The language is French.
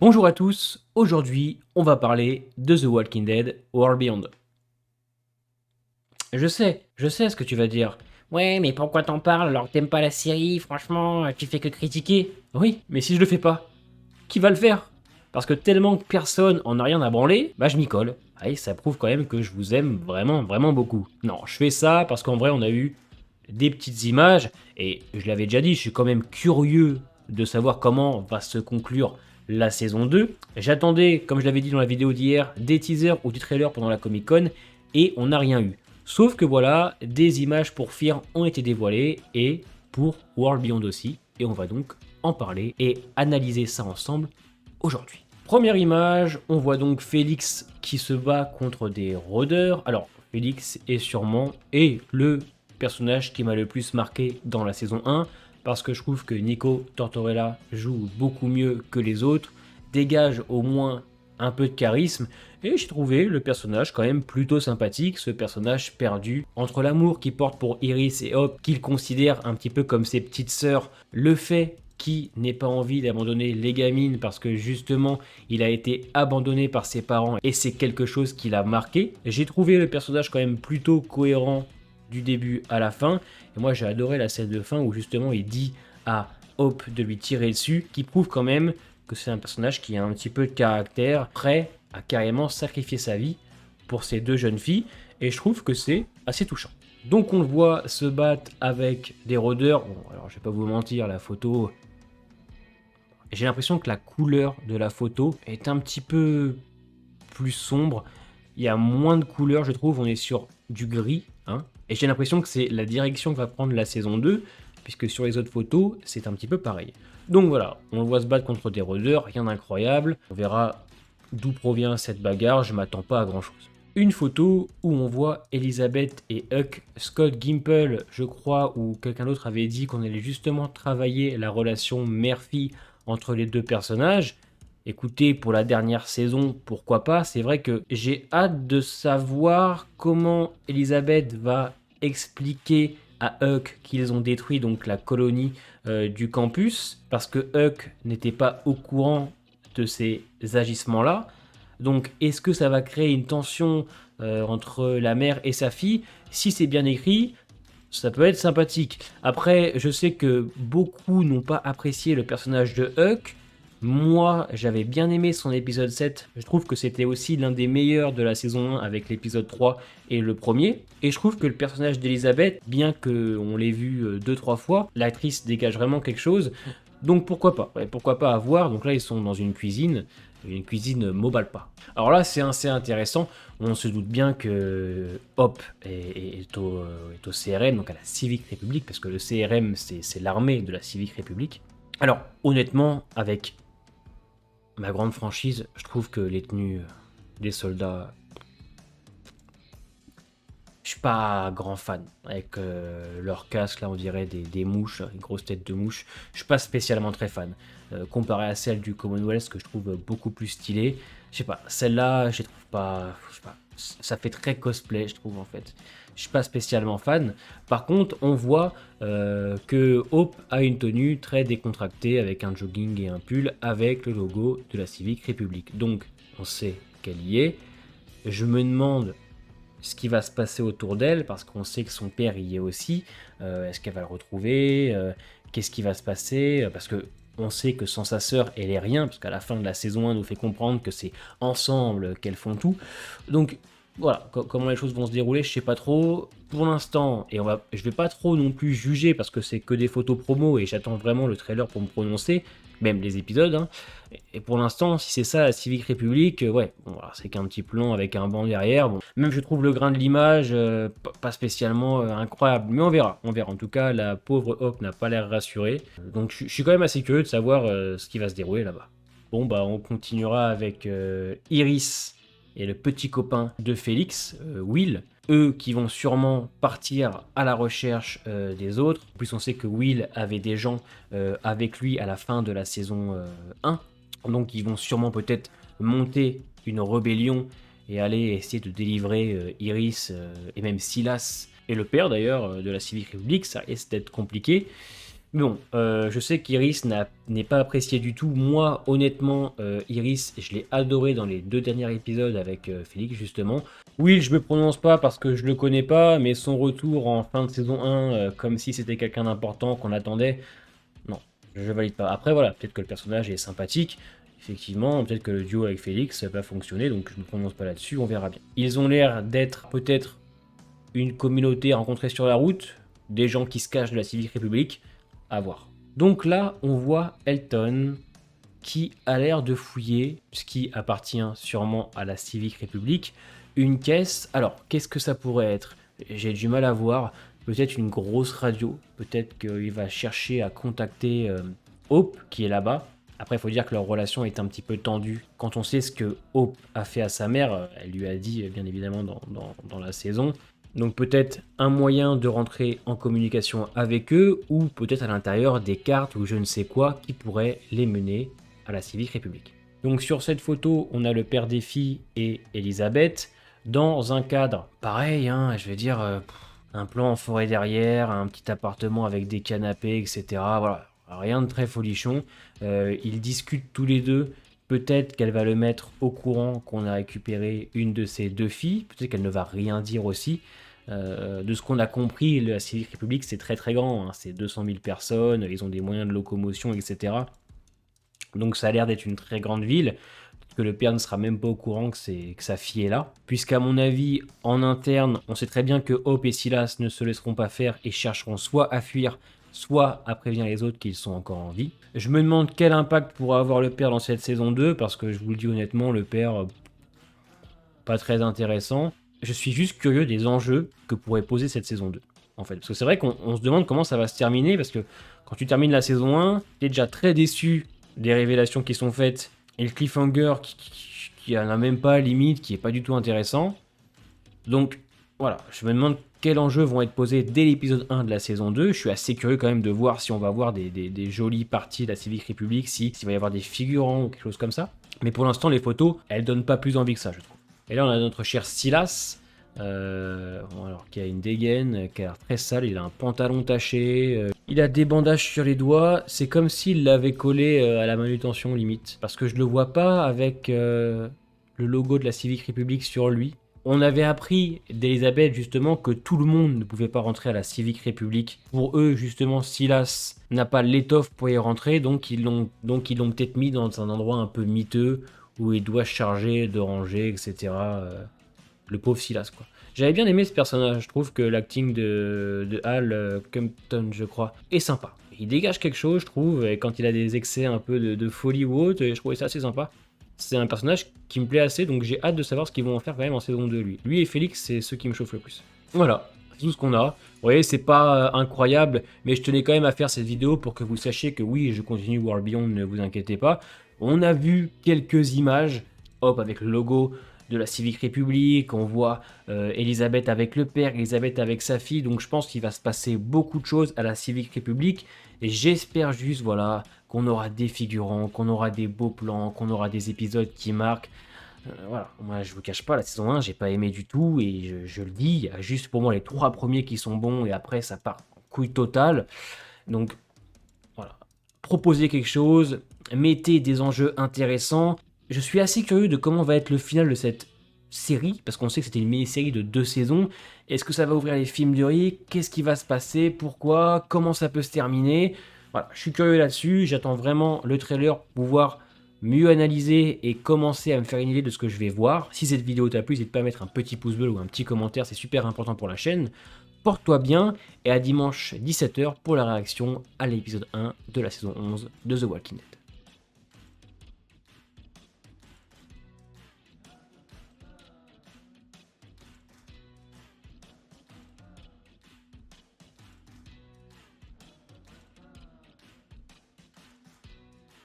Bonjour à tous, aujourd'hui on va parler de The Walking Dead World Beyond. Je sais ce que tu vas dire. Ouais, mais pourquoi t'en parles alors que t'aimes pas la série? Franchement, tu fais que critiquer. Oui, mais si je le fais pas, qui va le faire? Parce que tellement que personne en a rien à branler, bah je m'y colle. Ah, et ça prouve quand même que je vous aime vraiment, vraiment beaucoup. Non, je fais ça parce qu'en vrai on a eu des petites images, et je l'avais déjà dit, je suis quand même curieux de savoir comment va se conclure la saison 2. J'attendais, comme je l'avais dit dans la vidéo d'hier, des teasers ou des trailers pendant la Comic Con, et on n'a rien eu. Sauf que voilà, des images pour Fear ont été dévoilées, et pour World Beyond aussi, et on va donc en parler et analyser ça ensemble aujourd'hui. Première image, on voit donc Félix qui se bat contre des rôdeurs. Alors, Félix est sûrement le personnage qui m'a le plus marqué dans la saison 1, parce que je trouve que Nico Tortorella joue beaucoup mieux que les autres, dégage au moins un peu de charisme, et j'ai trouvé le personnage quand même plutôt sympathique, ce personnage perdu entre l'amour qu'il porte pour Iris et Hope, qu'il considère un petit peu comme ses petites sœurs, le fait qui n'ait pas envie d'abandonner les gamines parce que justement il a été abandonné par ses parents et c'est quelque chose qui l'a marqué. J'ai trouvé le personnage quand même plutôt cohérent du début à la fin, et moi j'ai adoré la scène de fin où justement il dit à Hope de lui tirer dessus, qui prouve quand même que c'est un personnage qui a un petit peu de caractère, prêt à carrément sacrifier sa vie pour ces deux jeunes filles, et je trouve que c'est assez touchant. Donc on le voit se battre avec des rôdeurs. Bon, alors je vais pas vous mentir, la photo, j'ai l'impression que la couleur de la photo est un petit peu plus sombre. Il y a moins de couleurs, je trouve. On est sur du gris, hein. Et j'ai l'impression que c'est la direction que va prendre la saison 2, puisque sur les autres photos, c'est un petit peu pareil. Donc voilà, on le voit se battre contre des rôdeurs, rien d'incroyable. On verra d'où provient cette bagarre, je m'attends pas à grand chose. Une photo où on voit Elizabeth et Huck. Scott Gimple, je crois, ou quelqu'un d'autre avait dit qu'on allait justement travailler la relation mère-fille entre les deux personnages. Écoutez, pour la dernière saison, pourquoi pas? C'est vrai que j'ai hâte de savoir comment Elizabeth va expliquer à Huck qu'ils ont détruit donc la colonie du campus, parce que Huck n'était pas au courant de ces agissements-là. Donc, est-ce que ça va créer une tension entre la mère et sa fille? Si c'est bien écrit, ça peut être sympathique. Après, je sais que beaucoup n'ont pas apprécié le personnage de Huck. Moi, j'avais bien aimé son épisode 7. Je trouve que c'était aussi l'un des meilleurs de la saison 1 avec l'épisode 3 et le premier. Et je trouve que le personnage d'Elisabeth, bien qu'on l'ait vu 2-3 fois, l'actrice dégage vraiment quelque chose. Donc pourquoi pas? Ouais, pourquoi pas à voir. Donc là, ils sont dans une cuisine Mobalpa. Alors là, c'est assez intéressant. On se doute bien que Hop est au CRM, donc à la Civic République, parce que le CRM, c'est l'armée de la Civic République. Alors, honnêtement, avec ma grande franchise, je trouve que les tenues des soldats, je suis pas grand fan. Avec leur casque, là, on dirait des mouches, une grosse tête de mouche. Je suis pas spécialement très fan. Comparé à celle du Commonwealth, que je trouve beaucoup plus stylée. Je sais pas, celle-là, je trouve pas. Je sais pas, ça fait très cosplay, je trouve, en fait. Je suis pas spécialement fan. Par contre, on voit que Hope a une tenue très décontractée avec un jogging et un pull avec le logo de la Civic République. Donc, on sait qu'elle y est. Je me demande ce qui va se passer autour d'elle, parce qu'on sait que son père y est aussi. Est-ce qu'elle va le retrouver? Qu'est-ce qui va se passer? Parce que on sait que sans sa sœur, elle est rien, parce qu'à la fin de la saison 1, nous fait comprendre que c'est ensemble qu'elles font tout. Donc voilà, comment les choses vont se dérouler, je sais pas trop. Pour l'instant, et je vais pas trop non plus juger, parce que c'est que des photos promo, et j'attends vraiment le trailer pour me prononcer, même les épisodes, hein. Et pour l'instant, si c'est ça la Civic République, ouais, bon, voilà, c'est qu'un petit plan avec un banc derrière. Bon, même je trouve le grain de l'image pas spécialement incroyable, mais on verra, on verra. En tout cas, la pauvre Hope n'a pas l'air rassurée. Donc je suis quand même assez curieux de savoir ce qui va se dérouler là-bas. Bon, bah on continuera avec Iris et le petit copain de Félix, Will. Eux qui vont sûrement partir à la recherche des autres. En plus, on sait que Will avait des gens avec lui à la fin de la saison 1. Donc ils vont sûrement peut-être monter une rébellion et aller essayer de délivrer Iris et même Silas et le père d'ailleurs de la Civic République. Ça risque d'être compliqué. Mais bon, je sais qu'Iris n'est pas apprécié du tout. Moi, honnêtement, Iris, je l'ai adoré dans les 2 derniers épisodes avec Félix, justement. Oui, je me prononce pas parce que je le connais pas, mais son retour en fin de saison 1, comme si c'était quelqu'un d'important qu'on attendait, non, je valide pas. Après, voilà, peut-être que le personnage est sympathique. Effectivement, peut-être que le duo avec Félix va fonctionner, donc je me prononce pas là-dessus, on verra bien. Ils ont l'air d'être peut-être une communauté rencontrée sur la route, des gens qui se cachent de la Civic République, à voir. Donc là, on voit Elton qui a l'air de fouiller, ce qui appartient sûrement à la Civic République, une caisse. Alors, qu'est-ce que ça pourrait être? J'ai du mal à voir. Peut-être une grosse radio, peut-être qu'il va chercher à contacter Hope, qui est là-bas. Après, il faut dire que leur relation est un petit peu tendue. Quand on sait ce que Hope a fait à sa mère, elle lui a dit, bien évidemment, dans la saison. Donc peut-être un moyen de rentrer en communication avec eux, ou peut-être à l'intérieur des cartes ou je ne sais quoi qui pourrait les mener à la Civic République. Donc sur cette photo, on a le père des filles et Elisabeth dans un cadre pareil, hein, je veux dire, un plan en forêt derrière, un petit appartement avec des canapés, etc. Voilà, rien de très folichon. Ils discutent tous les deux. Peut-être qu'elle va le mettre au courant qu'on a récupéré une de ses 2 filles. Peut-être qu'elle ne va rien dire aussi. De ce qu'on a compris, la Civic République, c'est très très grand. Hein. C'est 200 000 personnes, ils ont des moyens de locomotion, etc. Donc ça a l'air d'être une très grande ville. Peut-être que le père ne sera même pas au courant que sa fille est là. Puisqu'à mon avis, en interne, on sait très bien que Hope et Silas ne se laisseront pas faire et chercheront soit à fuir, soit à prévenir les autres qu'ils sont encore en vie. Je me demande quel impact pourra avoir le père dans cette saison 2, parce que je vous le dis honnêtement, le père, pas très intéressant. Je suis juste curieux des enjeux que pourrait poser cette saison 2, en fait. Parce que c'est vrai qu'on se demande comment ça va se terminer, parce que quand tu termines la saison 1, t'es déjà très déçu des révélations qui sont faites, et le cliffhanger qui en a même pas limite, qui est pas du tout intéressant. Donc voilà, je me demande quels enjeux vont être posés dès l'épisode 1 de la saison 2. Je suis assez curieux quand même de voir si on va voir des jolies parties de la Civic République, s'il va y avoir des figurants ou quelque chose comme ça. Mais pour l'instant, les photos, elles donnent pas plus envie que ça, je trouve. Et là, on a notre cher Silas, alors, qui a une dégaine, qui a l'air très sale, il a un pantalon taché, il a des bandages sur les doigts, c'est comme s'il l'avait collé à la manutention limite. Parce que je le vois pas avec le logo de la Civic République sur lui. On avait appris d'Elisabeth justement que tout le monde ne pouvait pas rentrer à la Civic République. Pour eux, justement, Silas n'a pas l'étoffe pour y rentrer, donc ils l'ont peut-être mis dans un endroit un peu miteux où il doit charger de ranger, etc. Le pauvre Silas, quoi. J'avais bien aimé ce personnage, je trouve que l'acting de Hal Compton, je crois, est sympa. Il dégage quelque chose, je trouve, et quand il a des excès un peu de folie ou autre, je trouvais ça assez sympa. C'est un personnage qui me plaît assez, donc j'ai hâte de savoir ce qu'ils vont en faire quand même en saison 2, lui. Lui et Félix, c'est ceux qui me chauffent le plus. Voilà, c'est tout ce qu'on a. Vous voyez, c'est pas incroyable, mais je tenais quand même à faire cette vidéo pour que vous sachiez que oui, je continue World Beyond, ne vous inquiétez pas. On a vu quelques images, hop, avec le logo de la Civic République, on voit Elisabeth avec le père, Elisabeth avec sa fille, donc je pense qu'il va se passer beaucoup de choses à la Civic République, et j'espère juste, voilà, qu'on aura des figurants, qu'on aura des beaux plans, qu'on aura des épisodes qui marquent. Voilà, moi je vous cache pas, la saison 1, j'ai pas aimé du tout, et je le dis, il y a juste pour moi les 3 premiers qui sont bons, et après ça part en couille totale. Donc voilà, proposez quelque chose, mettez des enjeux intéressants. Je suis assez curieux de comment va être le final de cette série, parce qu'on sait que c'était une mini-série de 2 saisons. Est-ce que ça va ouvrir les films de Rick? Qu'est-ce qui va se passer? Pourquoi? Comment ça peut se terminer? Voilà, je suis curieux là-dessus, j'attends vraiment le trailer pour pouvoir mieux analyser et commencer à me faire une idée de ce que je vais voir. Si cette vidéo t'a plu, n'hésite pas à mettre un petit pouce bleu ou un petit commentaire, c'est super important pour la chaîne. Porte-toi bien et à dimanche 17 h pour la réaction à l'épisode 1 de la saison 11 de The Walking Dead.